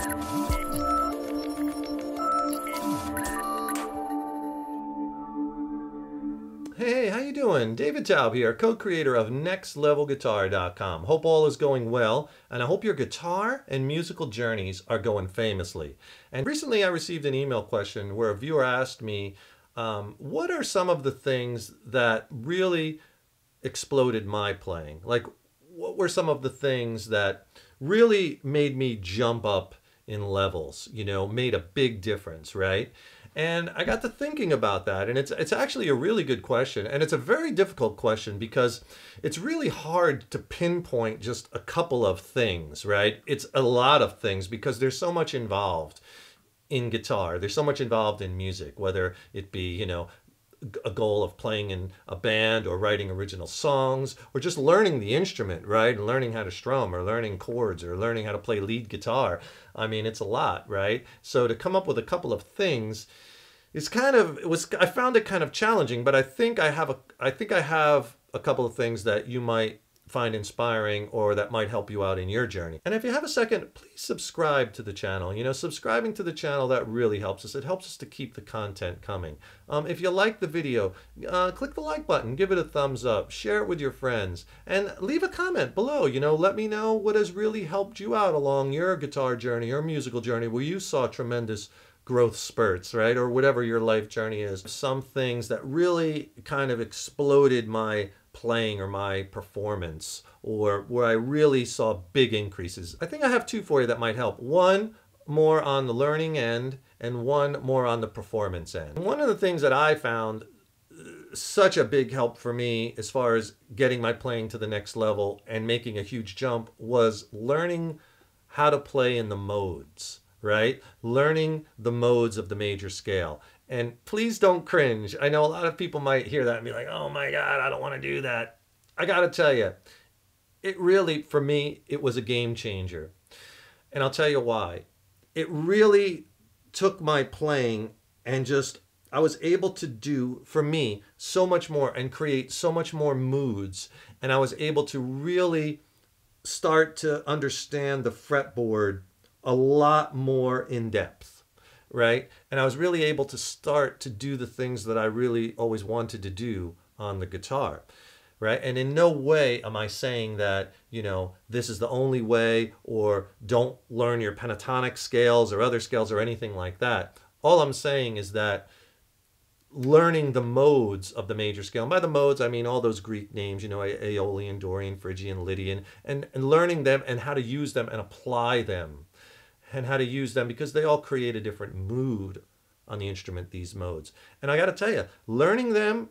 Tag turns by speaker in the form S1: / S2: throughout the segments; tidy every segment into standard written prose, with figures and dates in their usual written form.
S1: Hey, how you doing? David Taub here, co-creator of NextLevelGuitar.com. Hope all is going well, and I hope your guitar and musical journeys are going famously. And recently I received an email question where a viewer asked me, what are some of the things that really exploded my playing? Like, what were some of the things that really made me jump up in levels, made a big difference, right? And I got to thinking about that, and it's actually a really good question, and it's a very difficult question because it's really hard to pinpoint just a couple of things, right? It's a lot of things because there's so much involved in guitar. There's so much involved in music, whether it be, a goal of playing in a band or writing original songs or just learning the instrument, right? And learning how to strum or learning chords or learning how to play lead guitar. I mean, it's a lot, right? So to come up with a couple of things is I found it kind of challenging, but I think I have a couple of things that you might find inspiring or that might help you out in your journey. And if you have a second, please subscribe to the channel. Subscribing to the channel, that really helps us. It helps us to keep the content coming. If you like the video, click the like button, give it a thumbs up, share it with your friends, and leave a comment below. Let me know what has really helped you out along your guitar journey or musical journey where you saw tremendous growth spurts, right? Or whatever your life journey is. Some things that really kind of exploded my playing or my performance, or where I really saw big increases. I think I have two for you that might help. One more on the learning end and one more on the performance end. One of the things that I found such a big help for me as far as getting my playing to the next level and making a huge jump was learning how to play in the modes, right? Learning the modes of the major scale. And please don't cringe. I know a lot of people might hear that and be like, oh my God, I don't want to do that. I got to tell you, it really, for me, it was a game changer. And I'll tell you why. It really took my playing and I was able to do, for me, so much more and create so much more moods. And I was able to really start to understand the fretboard a lot more in depth. Right? And I was really able to start to do the things that I really always wanted to do on the guitar. Right? And in no way am I saying that, this is the only way or don't learn your pentatonic scales or other scales or anything like that. All I'm saying is that learning the modes of the major scale, and by the modes I mean all those Greek names, Aeolian, Dorian, Phrygian, Lydian, and learning them and how to use them and apply them. And how to use them because they all create a different mood on the instrument, these modes. And I got to tell you, learning them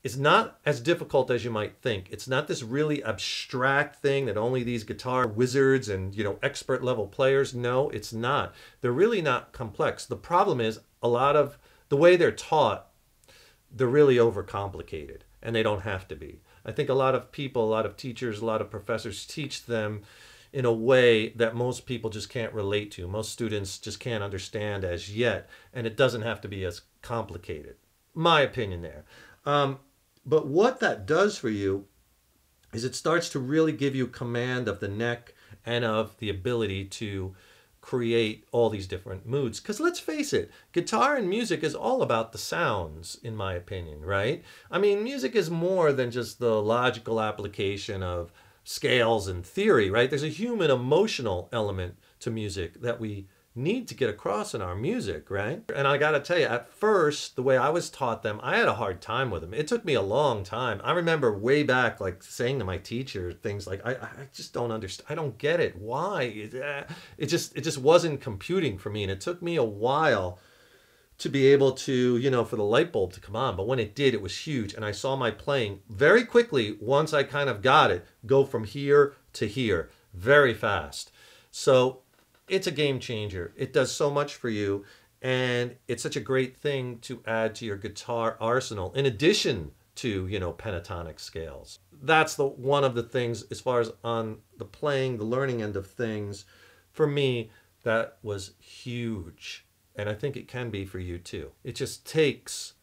S1: is not as difficult as you might think. It's not this really abstract thing that only these guitar wizards and, expert level players know. It's not. They're really not complex. The problem is a lot of the way they're taught, they're really overcomplicated, and they don't have to be. I think a lot of people, a lot of teachers, a lot of professors teach them in a way that most people just can't relate to. Most students just can't understand as yet, and it doesn't have to be as complicated. My opinion there. But what that does for you is it starts to really give you command of the neck and of the ability to create all these different moods. Because let's face it, guitar and music is all about the sounds, in my opinion, right? I mean, music is more than just the logical application of scales and theory, right? There's a human emotional element to music that we need to get across in our music, right? And I gotta tell you, at first, the way I was taught them, I had a hard time with them. It took me a long time. I remember way back, like saying to my teacher things like, I just don't understand. I don't get it. Why? It just wasn't computing for me. And it took me a while to be able to, for the light bulb to come on. But when it did, it was huge. And I saw my playing very quickly, once I kind of got it, go from here to here very fast. So it's a game changer. It does so much for you. And it's such a great thing to add to your guitar arsenal, in addition to, pentatonic scales. That's one of the things, as far as on the playing, the learning end of things, for me, that was huge. And I think it can be for you too. It just takes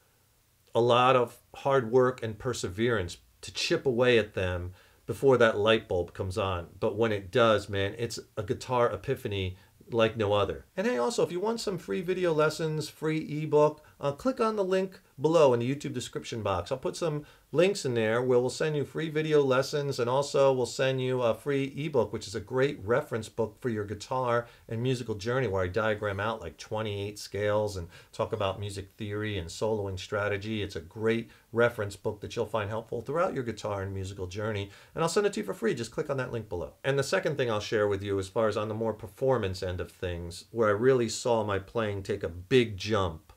S1: a lot of hard work and perseverance to chip away at them before that light bulb comes on. But when it does, man, it's a guitar epiphany like no other. And hey, also, if you want some free video lessons, free ebook, click on the link below in the YouTube description box. I'll put some links in there where we'll send you free video lessons, and also we'll send you a free ebook, which is a great reference book for your guitar and musical journey, where I diagram out like 28 scales and talk about music theory and soloing strategy. It's a great reference book that you'll find helpful throughout your guitar and musical journey, and I'll send it to you for free. Just click on that link below. And the second thing I'll share with you, as far as on the more performance end of things, where I really saw my playing take a big jump,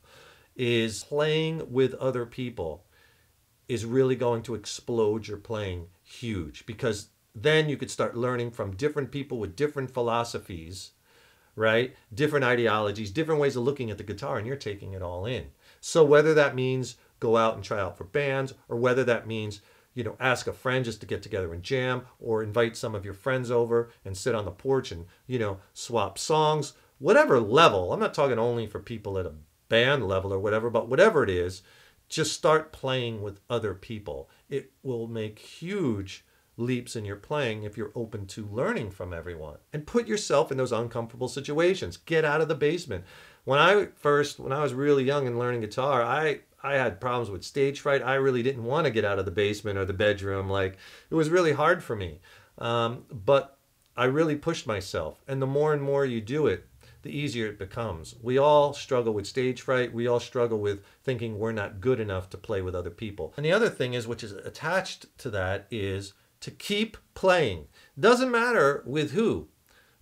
S1: is playing with other people is really going to explode your playing huge, because then you could start learning from different people with different philosophies, right? Different ideologies, different ways of looking at the guitar, and you're taking it all in. So whether that means go out and try out for bands, or whether that means, you know, ask a friend just to get together and jam, or invite some of your friends over and sit on the porch and, you know, swap songs, whatever level. I'm not talking only for people at a band level or whatever, but whatever it is, just start playing with other people. It will make huge leaps in your playing if you're open to learning from everyone. And put yourself in those uncomfortable situations. Get out of the basement. When I was really young and learning guitar, I had problems with stage fright. I really didn't want to get out of the basement or the bedroom. Like, it was really hard for me. But I really pushed myself. And the more and more you do it, the easier it becomes. We all struggle with stage fright. We all struggle with thinking we're not good enough to play with other people. And the other thing is, which is attached to that, is to keep playing. Doesn't matter with who,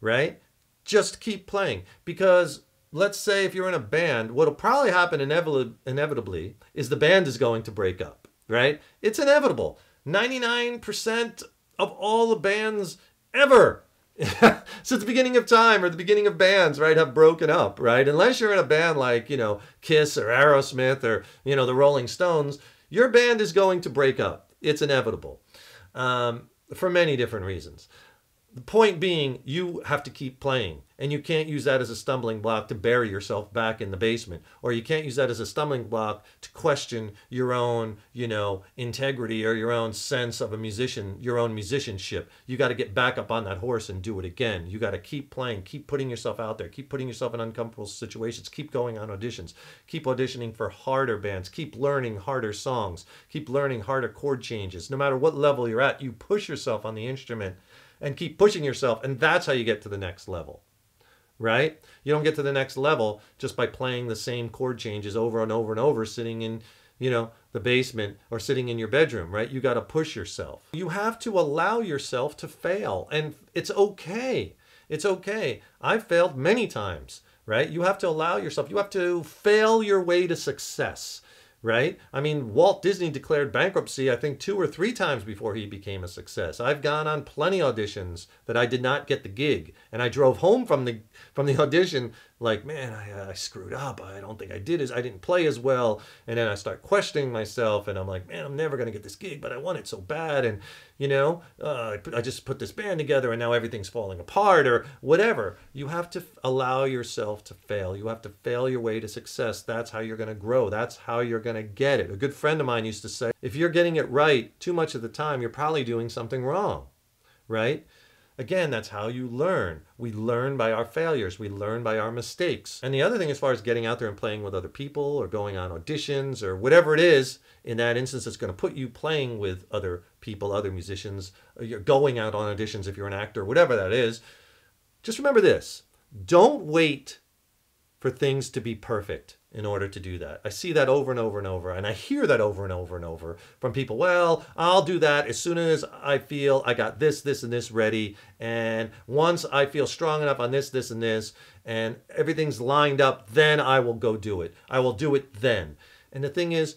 S1: right? Just keep playing. Because let's say if you're in a band, what'll probably happen inevitably is the band is going to break up, right? It's inevitable. 99% of all the bands ever since the beginning of time, or the beginning of bands, right, have broken up, right? Unless you're in a band like, you know, Kiss or Aerosmith or, you know, the Rolling Stones, your band is going to break up. It's inevitable, for many different reasons. The point being, you have to keep playing, and you can't use that as a stumbling block to bury yourself back in the basement, or you can't use that as a stumbling block to question your own, you know, integrity or your own sense of a musician, your own musicianship. You got to get back up on that horse and do it again. You got to keep playing, keep putting yourself out there, keep putting yourself in uncomfortable situations, keep going on auditions, keep auditioning for harder bands, keep learning harder songs, keep learning harder chord changes. No matter what level you're at, you push yourself on the instrument and keep pushing yourself, and that's how you get to the next level, right? You don't get to the next level just by playing the same chord changes over and over and over, sitting in, you know, the basement or sitting in your bedroom, right? You got to push yourself. You have to allow yourself to fail, and it's okay. It's okay. I've failed many times, right? You have to allow yourself. You have to fail your way to success. Right? I mean, Walt Disney declared bankruptcy, I think 2 or 3 times before he became a success. I've gone on plenty auditions that I did not get the gig, and I drove home from the audition like, man, I screwed up. I don't think I didn't play as well. And then I start questioning myself, and I'm like, man, I'm never going to get this gig, but I want it so bad. And, you know, I just put this band together, and now everything's falling apart, or whatever. You have to allow yourself to fail. You have to fail your way to success. That's how you're going to grow. That's how you're going to get it. A good friend of mine used to say, if you're getting it right too much of the time, you're probably doing something wrong, right? Again, that's how you learn. We learn by our failures. We learn by our mistakes. And the other thing, as far as getting out there and playing with other people or going on auditions or whatever it is, in that instance, it's going to put you playing with other people, other musicians. You're going out on auditions if you're an actor, whatever that is. Just remember this. Don't wait for things to be perfect in order to do that. I see that over and over and over, and I hear that over and over and over from people. Well, I'll do that as soon as I feel I got this, this, and this ready, and once I feel strong enough on this, this, and this, and everything's lined up, then I will go do it. I will do it then. And the thing is,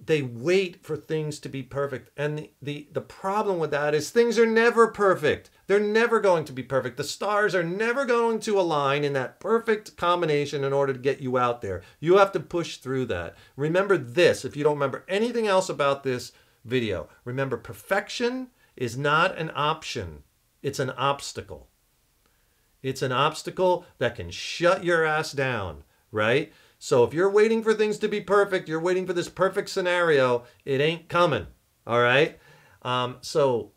S1: they wait for things to be perfect. And the problem with that is things are never perfect. They're never going to be perfect. The stars are never going to align in that perfect combination in order to get you out there. You have to push through that. Remember this, if you don't remember anything else about this video. Remember, perfection is not an option. It's an obstacle. It's an obstacle that can shut your ass down, right? So if you're waiting for things to be perfect, you're waiting for this perfect scenario, it ain't coming, all right? So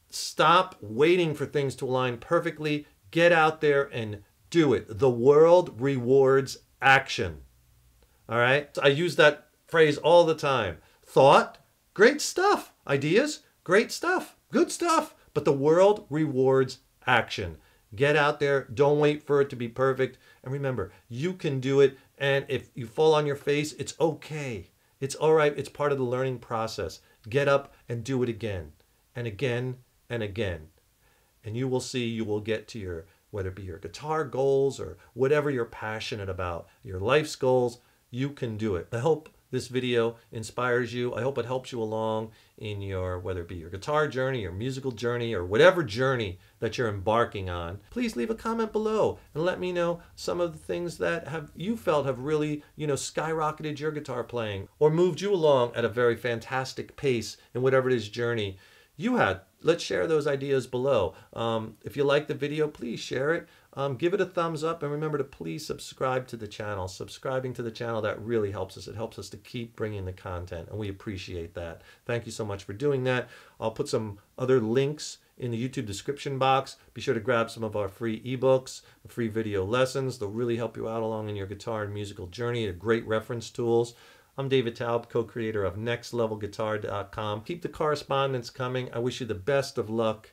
S1: stop waiting for things to align perfectly. Get out there and do it. The world rewards action. All right? I use that phrase all the time. Thought, great stuff. Ideas, great stuff. Good stuff. But the world rewards action. Get out there. Don't wait for it to be perfect. And remember, you can do it. And if you fall on your face, it's okay. It's all right. It's part of the learning process. Get up and do it again and again and again. And you will see you will get to your, whether it be your guitar goals or whatever you're passionate about, your life's goals, you can do it. I hope this video inspires you. I hope it helps you along in your, whether it be your guitar journey, your musical journey, or whatever journey that you're embarking on. Please leave a comment below and let me know some of the things that you felt have really, skyrocketed your guitar playing or moved you along at a very fantastic pace in whatever it is journey you had. Let's share those ideas below. If you like the video, please share it. Give it a thumbs up, and remember to please subscribe to the channel. Subscribing to the channel, that really helps us. It helps us to keep bringing the content, and we appreciate that. Thank you so much for doing that. I'll put some other links in the YouTube description box. Be sure to grab some of our free ebooks, free video lessons. They'll really help you out along in your guitar and musical journey. They're great reference tools. I'm David Taub, co-creator of NextLevelGuitar.com. Keep the correspondence coming. I wish you the best of luck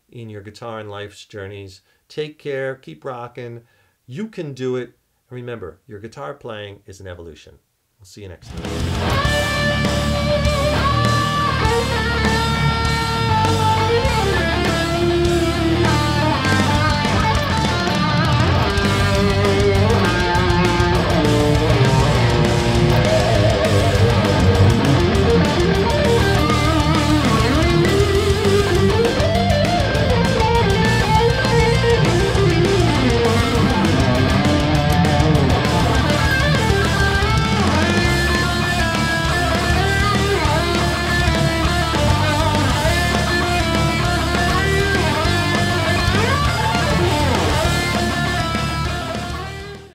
S1: in your guitar and life's journeys. Take care. Keep rocking. You can do it. And remember, your guitar playing is an evolution. We'll see you next time.